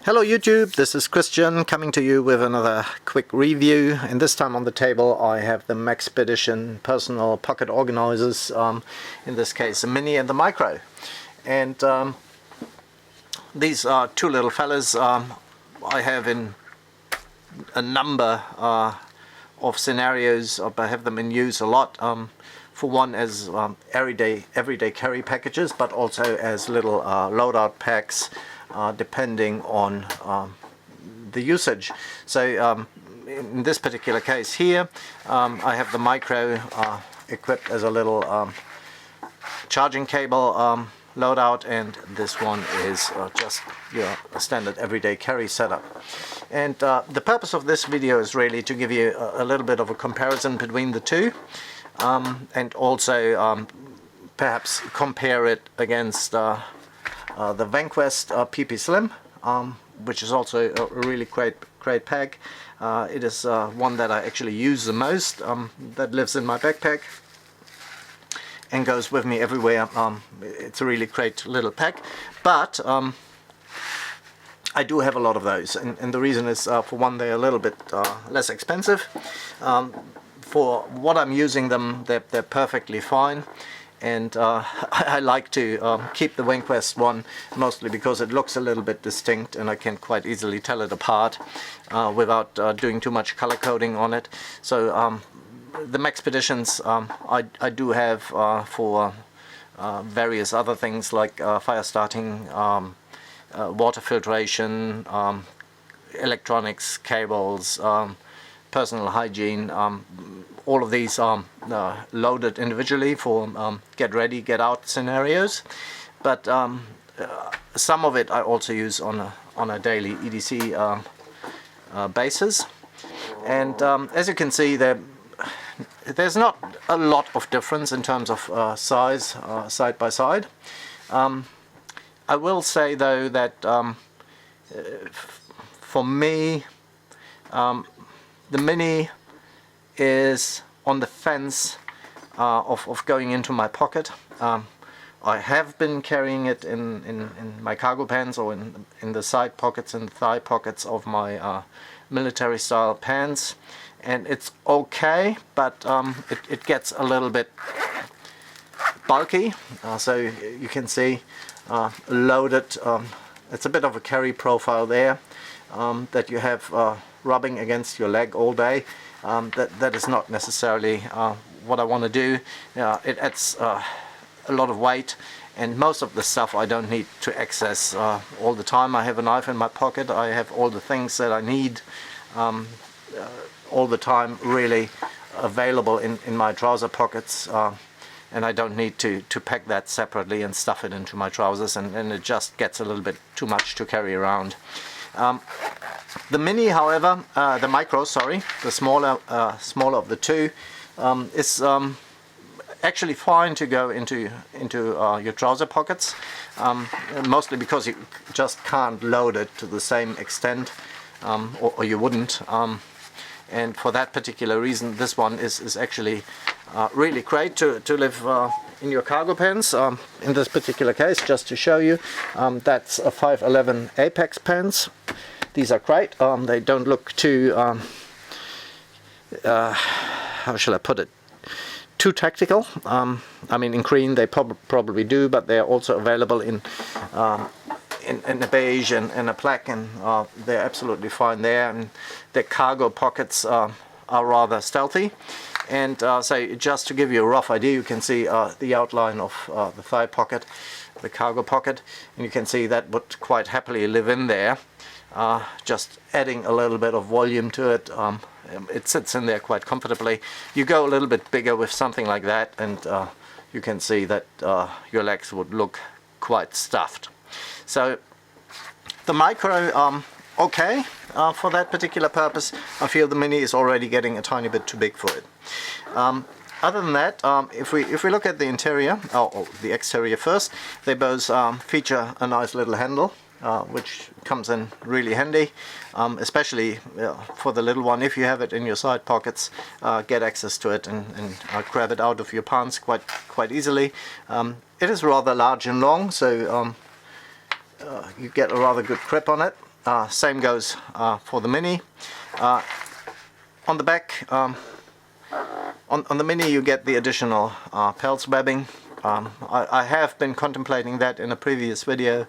Hello YouTube, this is Christian coming to you with another quick review, and this time on the table I have the Maxpedition personal pocket organizers, in this case the mini and the micro. And these are two little fellas I have in a number of scenarios. I have them in use a lot, for one as everyday carry packages, but also as little loadout packs, depending on the usage. So in this particular case here, I have the micro equipped as a little charging cable loadout, and this one is just a standard everyday carry setup. And the purpose of this video is really to give you a little bit of a comparison between the two, and also perhaps compare it against the Vanquest PP Slim, which is also a really great pack. It is one that I actually use the most, that lives in my backpack and goes with me everywhere. It's a really great little pack, but I do have a lot of those, and the reason is, for one, they're a little bit less expensive. For what I'm using them, they're perfectly fine. And I like to keep the Vanquest one, mostly because it looks a little bit distinct and I can quite easily tell it apart without doing too much color coding on it. So the Maxpeditions I do have for various other things like fire starting, water filtration, electronics, cables, personal hygiene. All of these are loaded individually for get ready, get out scenarios, but some of it I also use on a daily EDC basis. And as you can see, there's not a lot of difference in terms of size side by side. I will say though that for me, the mini is on the fence of going into my pocket. I have been carrying it in my cargo pants, or in the side pockets and thigh pockets of my military style pants, and it's okay, but it gets a little bit bulky. So you can see loaded, it's a bit of a carry profile there, that you have rubbing against your leg all day. That is not necessarily what I want to do. It adds a lot of weight, and most of the stuff I don't need to access all the time. I have a knife in my pocket. I have all the things that I need all the time really available in my trouser pockets, and I don't need to pack that separately and stuff it into my trousers, and it just gets a little bit too much to carry around. The mini, however, the micro, sorry, the smaller of the two, is actually fine to go into your trouser pockets, mostly because you just can't load it to the same extent, or you wouldn't. And for that particular reason, this one is actually really great to live in your cargo pants. In this particular case, just to show you, that's a 511 Apex pants. These are great. They don't look too, how shall I put it, too tactical. I mean, in green they probably do, but they're also available in a beige and a black, and they're absolutely fine there. And the cargo pockets are rather stealthy. And so just to give you a rough idea, you can see the outline of the thigh pocket, the cargo pocket, and you can see that would quite happily live in there. Just adding a little bit of volume to it, it sits in there quite comfortably. You go a little bit bigger with something like that, and you can see that your legs would look quite stuffed. So the micro, okay, for that particular purpose. I feel the mini is already getting a tiny bit too big for it. Other than that, if we look at the interior, or the exterior first, they both feature a nice little handle, which comes in really handy, especially for the little one. If you have it in your side pockets, get access to it and grab it out of your pants quite easily. It is rather large and long, so you get a rather good grip on it. Same goes for the Mini. On the back, on the Mini you get the additional pelts webbing. I have been contemplating that in a previous video.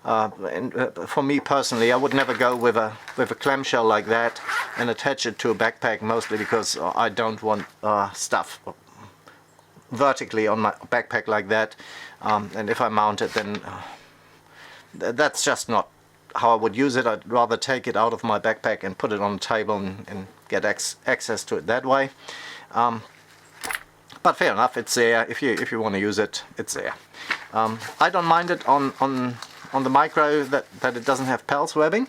And for me personally, I would never go with a clamshell like that and attach it to a backpack, mostly because I don't want stuff vertically on my backpack like that. And if I mount it, then that's just not how I would use it. I'd rather take it out of my backpack and put it on the table and get access to it that way. But fair enough, it's there. If you want to use it, it's there. I don't mind it on the Micro that it doesn't have pelts webbing.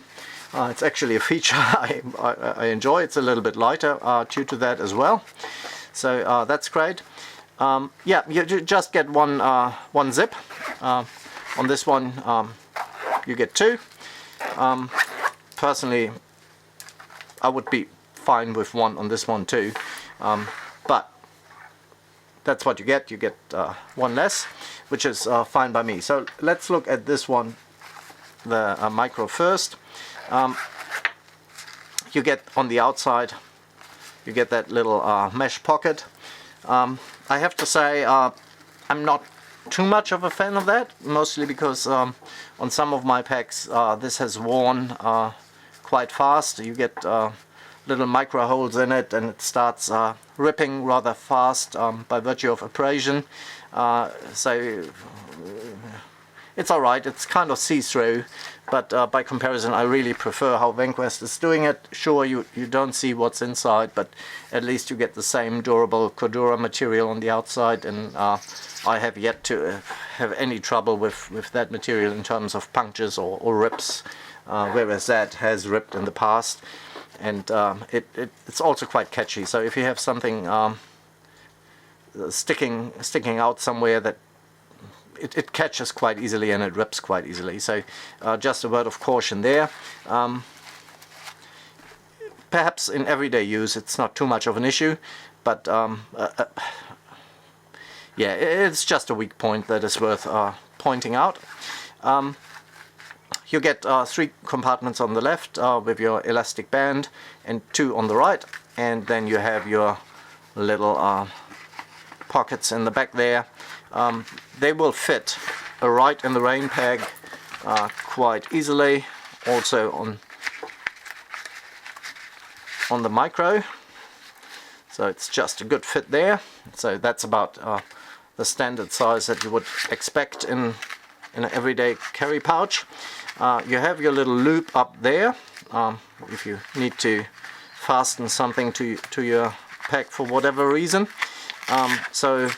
It's actually a feature I enjoy. It's a little bit lighter due to that as well. So that's great. Yeah, you just get one zip. On this one you get two. Personally, I would be fine with one on this one too, but that's what you get. You get one less, which is fine by me. So let's look at this one, the Micro first. You get on the outside, you get that little mesh pocket. I have to say I'm not too much of a fan of that, mostly because on some of my packs this has worn quite fast. You get little micro holes in it, and it starts ripping rather fast by virtue of abrasion. So it's alright, it's kind of see-through, but by comparison I really prefer how Vanquest is doing it. Sure, you don't see what's inside, but at least you get the same durable Cordura material on the outside, and I have yet to have any trouble with that material in terms of punctures or rips, whereas that has ripped in the past. And it's also quite catchy. So if you have something sticking out somewhere, that it catches quite easily and it rips quite easily. So just a word of caution there. Perhaps in everyday use it's not too much of an issue, but yeah, it's just a weak point that is worth pointing out. You get 3 compartments on the left with your elastic band, and 2 on the right, and then you have your little pockets in the back there. They will fit right in the rain bag quite easily, also on the Micro. So it's just a good fit there. So that's about the standard size that you would expect in an everyday carry pouch. You have your little loop up there if you need to fasten something to your pack for whatever reason. So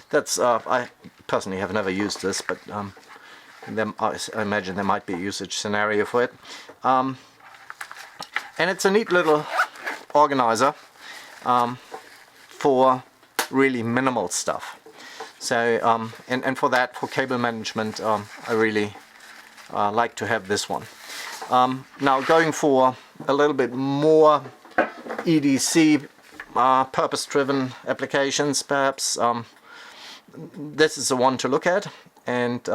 that's I personally have never used this, but I imagine there might be a usage scenario for it. And it's a neat little organizer for really minimal stuff. So and for that, for cable management, I really like to have this one. Now going for a little bit more EDC purpose-driven applications, perhaps this is the one to look at. And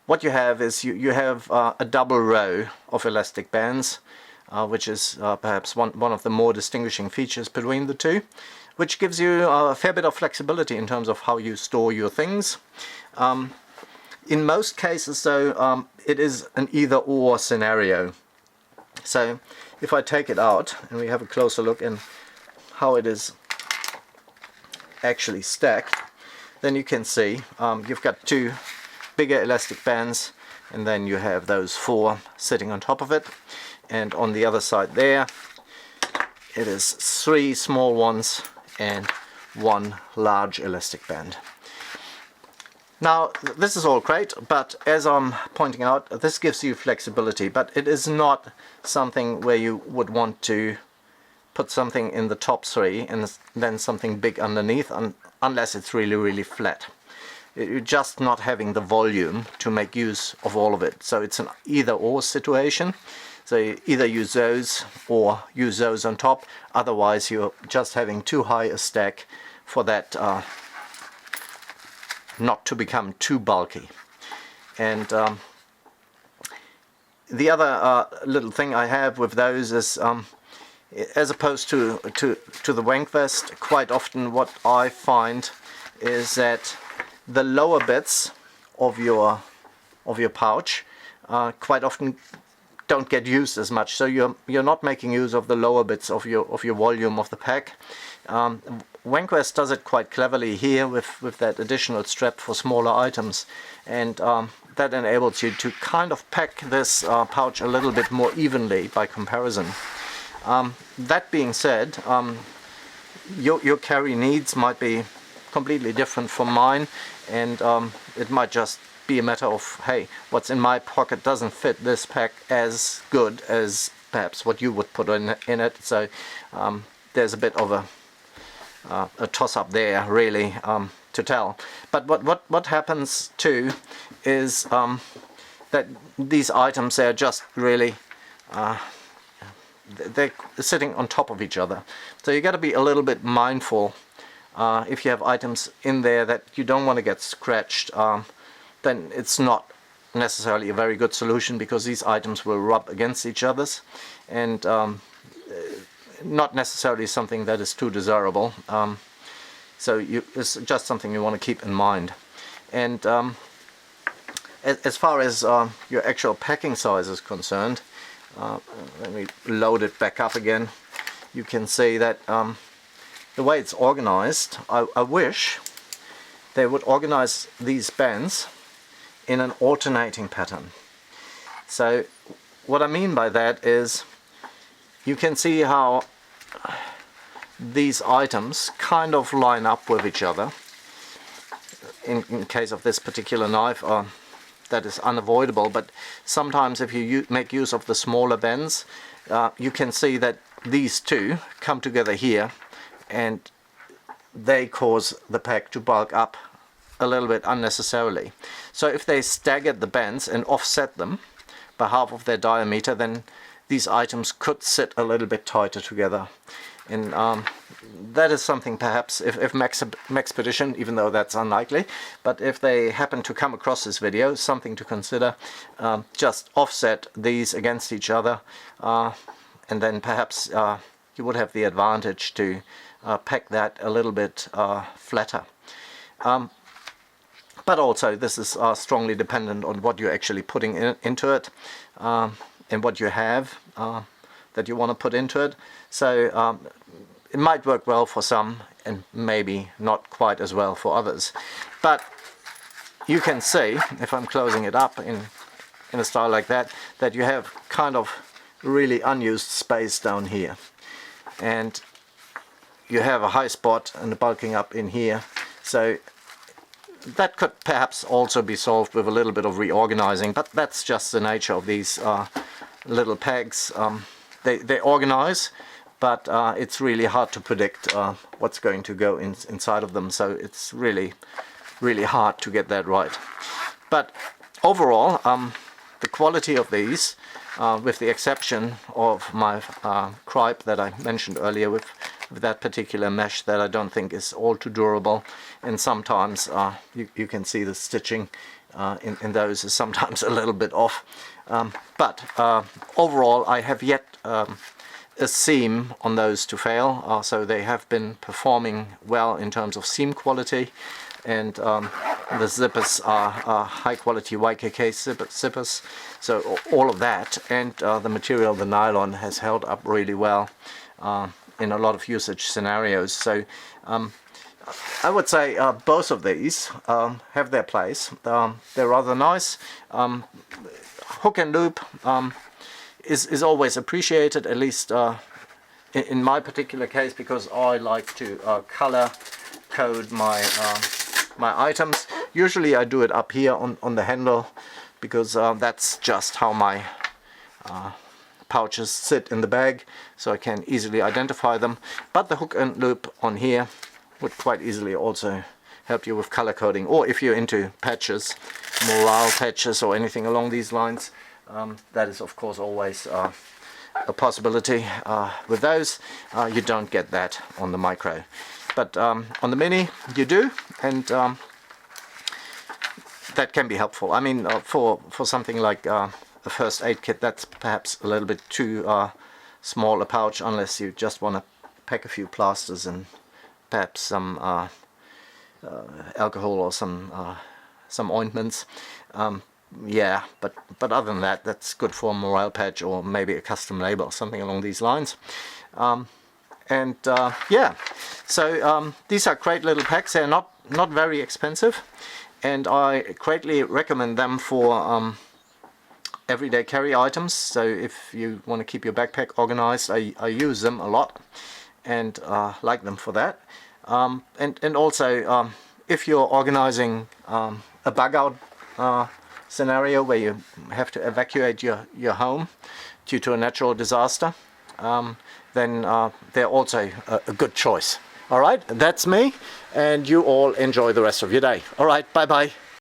what you have is you have a double row of elastic bands, which is perhaps one of the more distinguishing features between the two, which gives you a fair bit of flexibility in terms of how you store your things. In most cases though, it is an either-or scenario. So if I take it out and we have a closer look in how it is actually stacked, then you can see you've got 2 bigger elastic bands, and then you have those 4 sitting on top of it, and on the other side there it is 3 small ones and 1 large elastic band. Now this is all great, but as I'm pointing out, this gives you flexibility, but it is not something where you would want to put something in the top 3 and then something big underneath, unless it's really flat. You're just not having the volume to make use of all of it. So it's an either-or situation. So you either use those or use those on top, otherwise you're just having too high a stack for that not to become too bulky. And the other little thing I have with those is, as opposed to the wank vest, quite often what I find is that the lower bits of your pouch quite often don't get used as much. So you're not making use of the lower bits of your volume of the pack. Wank vest does it quite cleverly here with that additional strap for smaller items, and that enables you to kind of pack this pouch a little bit more evenly by comparison. That being said, your carry needs might be completely different from mine, and it might just be a matter of, hey, what's in my pocket doesn't fit this pack as good as perhaps what you would put in it. So there's a bit of a toss-up there, really, to tell. But what happens too is that these items, they're just really they're sitting on top of each other. So you got to be a little bit mindful if you have items in there that you don't want to get scratched. Then it's not necessarily a very good solution, because these items will rub against each other's, and not necessarily something that is too desirable. So it's just something you want to keep in mind. And as far as your actual packing size is concerned, let me load it back up again. You can see that the way it's organized, I wish they would organize these bands in an alternating pattern. So what I mean by that is, you can see how these items kind of line up with each other. In case of this particular knife, that is unavoidable, but sometimes if you make use of the smaller bends, you can see that these two come together here, and they cause the pack to bulk up a little bit unnecessarily. So if they staggered the bends and offset them by half of their diameter, then these items could sit a little bit tighter together. And that is something perhaps, if Maxpedition, even though that's unlikely, but if they happen to come across this video, something to consider. Just offset these against each other, and then perhaps you would have the advantage to pack that a little bit flatter. But also this is strongly dependent on what you're actually putting into it, and what you have that you want to put into it. So it might work well for some, and maybe not quite as well for others. But you can see, if I'm closing it up in a style like that, that you have kind of really unused space down here, and you have a high spot and a bulking up in here. So that could perhaps also be solved with a little bit of reorganizing, but that's just the nature of these little pegs. They organize, but it's really hard to predict what's going to go inside of them, so it's really hard to get that right. But overall, the quality of these, with the exception of my cripe that I mentioned earlier, with that particular mesh that I don't think is all too durable, and sometimes you can see the stitching in those is sometimes a little bit off. But overall, I have yet a seam on those to fail, so they have been performing well in terms of seam quality, and the zippers are high quality YKK zippers, so all of that, and the material, the nylon, has held up really well in a lot of usage scenarios. So I would say both of these have their place. They're rather nice. Hook and loop is always appreciated, at least in my particular case, because I like to color code my my items. Usually I do it up here on the handle, because that's just how my pouches sit in the bag, so I can easily identify them. But the hook and loop on here would quite easily also help you with color coding, or if you're into patches, morale patches or anything along these lines. That is of course always a possibility. With those you don't get that on the micro, but on the mini you do. And that can be helpful. I mean, for something like a first aid kit, that's perhaps a little bit too small a pouch, unless you just want to pack a few plasters and perhaps some alcohol or some ointments. Yeah, but other than that, that's good for a morale patch or maybe a custom label, something along these lines. Yeah, so these are great little packs. They're not very expensive, and I greatly recommend them for everyday carry items. So if you want to keep your backpack organized, I use them a lot and like them for that. And also if you're organizing a bug out scenario where you have to evacuate your home due to a natural disaster, then they're also a good choice. Alright, that's me, and you all enjoy the rest of your day. Alright, bye bye.